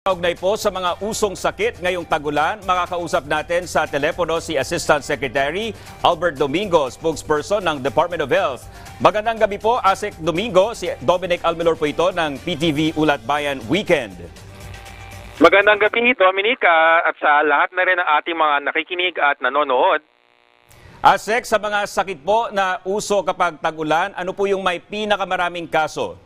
Kaugnay po sa mga usong sakit ngayong tagulan, makakausap natin sa telepono si Assistant Secretary Albert Domingo, spokesperson ng Department of Health. Magandang gabi po, Asek Domingo. Si Dominic Almelor po ito ng PTV Ulat Bayan Weekend. Magandang gabi, Dominic, at sa lahat na rin ng ating mga nakikinig at nanonood. Asek, sa mga sakit po na uso kapag tagulan, ano po yung may pinakamaraming kaso?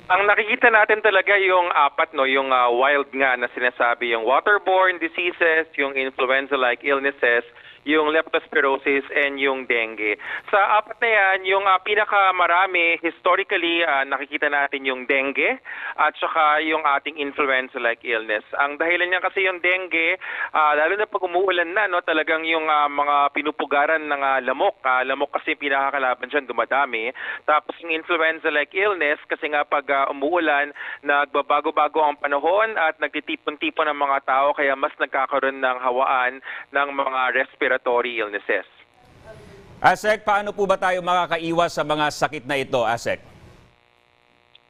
Ang nakikita natin talaga yung apat, yung wild nga na sinasabi, yung waterborne diseases, yung influenza-like illnesses, yung leptospirosis, and yung dengue. Sa apat na yan, yung pinakamarami, historically, nakikita natin yung dengue at saka yung ating influenza-like illness. Ang dahilan niya kasi yung dengue, lalo na pag umuulan na, talagang yung mga pinupugaran ng lamok. Lamok kasi pinakakalaban dyan, dumadami. Tapos yung influenza-like illness, kasi nga pag umuulan, nagbabago-bago ang panahon at nagtitipon-tipon ang mga tao, kaya mas nagkakaroon ng hawaan ng mga respiratory illnesses. Asek, paano po ba tayo makakaiwas sa mga sakit na ito, Asek?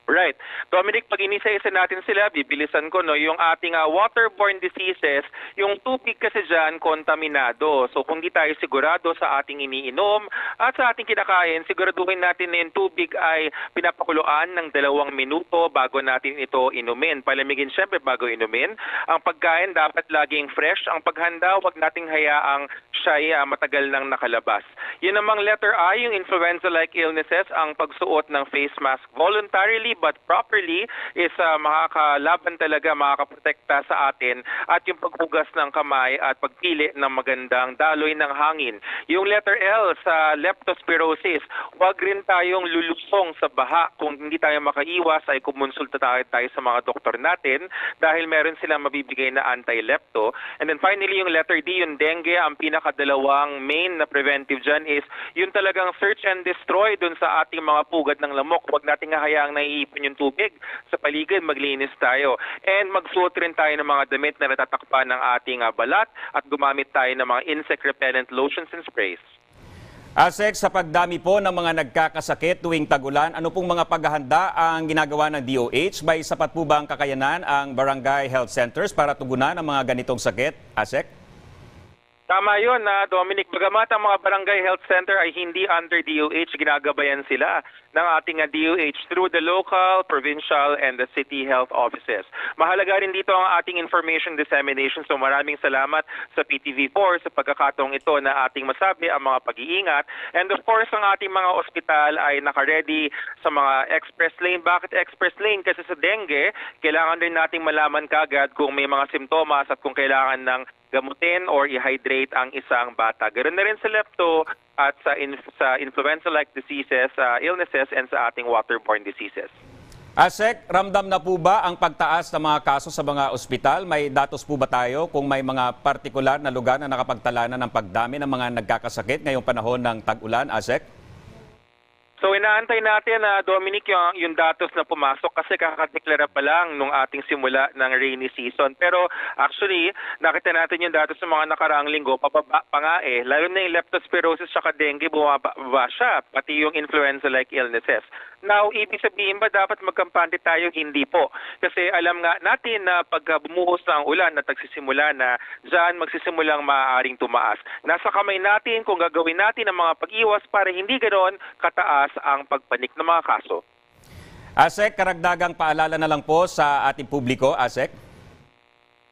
Right. Dominic, pag inisa-isa natin sila, bibilisan ko, yung ating waterborne diseases, yung tubig kasi dyan, kontaminado. So kung di tayo sigurado sa ating iniinom at sa ating kinakain, siguraduhin natin na yung tubig ay pinapakuluan ng 2 minuto bago natin ito inumin. Palamigin siyempre bago inumin. Ang pagkain dapat laging fresh. Ang paghanda, huwag nating hayaang siya matagal nang nakalabas. Yun namang letter I, yung influenza-like illnesses, ang pagsuot ng face mask voluntarily but properly is makakalaban talaga, makakaprotekta sa atin, at yung paghugas ng kamay at pagpili ng magandang daloy ng hangin. Yung letter L sa leptospirosis, huwag rin tayong lulusong sa baha. Kung hindi tayo makaiwas ay kumonsulta tayo sa mga doktor natin dahil meron silang mabibigay na anti-lepto. And then finally yung letter D, yung dengue, ang pinakadalawang main na preventive dyan is yung talagang search and destroy dun sa ating mga pugad ng lamok. Huwag nating hayaang naiipon yung tubig sa paligid, maglinis tayo. And magsuot rin tayo ng mga damit na natatakpan ng ating balat at gumamit tayo ng mga insect repellent lotions and sprays. Asek, sa pagdami po ng mga nagkakasakit tuwing tagulan, ano pong mga paghahanda ang ginagawa ng DOH? May sapat po ba ang kakayanan ang barangay health centers para tugunan ang mga ganitong sakit? Asek? Tama yun, Dominic. Bagamat ang mga barangay health center ay hindi under DOH, ginagabayan sila ng ating DOH through the local, provincial, and the city health offices. Mahalaga rin dito ang ating information dissemination. So maraming salamat sa PTV4 sa pagkakataong ito na ating masabi ang mga pag-iingat. And of course, ang ating mga ospital ay naka-ready sa mga express lane. Bakit express lane? Kasi sa dengue, kailangan rin nating malaman kagad kung may mga simptomas at kung kailangan ng gamutin or i-hydrate ang isang bata. Ganoon na rin sa lepto at sa influenza-like diseases, illnesses, and sa ating waterborne diseases. Asek, ramdam na po ba ang pagtaas ng mga kaso sa mga ospital? May datos po ba tayo kung may mga partikular na lugar na nakapagtala na ng pagdami ng mga nagkakasakit ngayong panahon ng tag-ulan, Asek? So inaantay natin, Dominic, yung datos na pumasok kasi kakadeklara pa lang nung ating simula ng rainy season. Pero actually, nakita natin yung datos ng mga nakaraang linggo, pababa pa nga lalo na yung leptospirosis at dengue, bumaba siya, pati yung influenza-like illnesses. Now, ibig sabihin ba dapat magkampante tayo? Hindi po. Kasi alam nga natin na pag bumuhos na ang ulan at nagsisimula na, dyan magsisimulang maaaring tumaas. Nasa kamay natin kung gagawin natin ang mga pag-iwas para hindi ganoon kataas ang pagpanik ng mga kaso. Asek, karagdagang paalala na lang po sa ating publiko, Asek.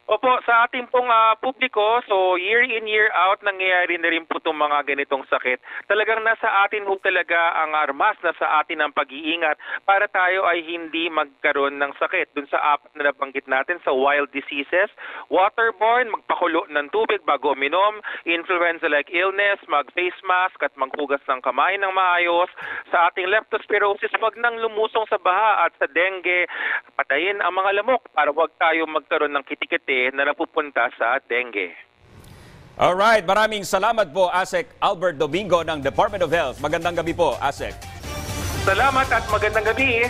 Opo, sa ating pong publiko, so year in, year out, nangyayari na rin po itong mga ganitong sakit. Talagang nasa atin po talaga ang armas, nasa atin ang pag-iingat para tayo ay hindi magkaroon ng sakit. Dun sa apat na nabanggit natin, sa wild diseases, waterborne, magpakulo ng tubig bago uminom, influenza-like illness, mag-face mask at maghugas ng kamay ng maayos. Sa ating leptospirosis, wag nang lumusong sa baha, at sa dengue, patayin ang mga lamok para wag tayo magkaroon ng kitikite na napupunta sa dengue. Alright, maraming salamat po, Asek Albert Domingo ng Department of Health. Magandang gabi po, Asek. Salamat at magandang gabi.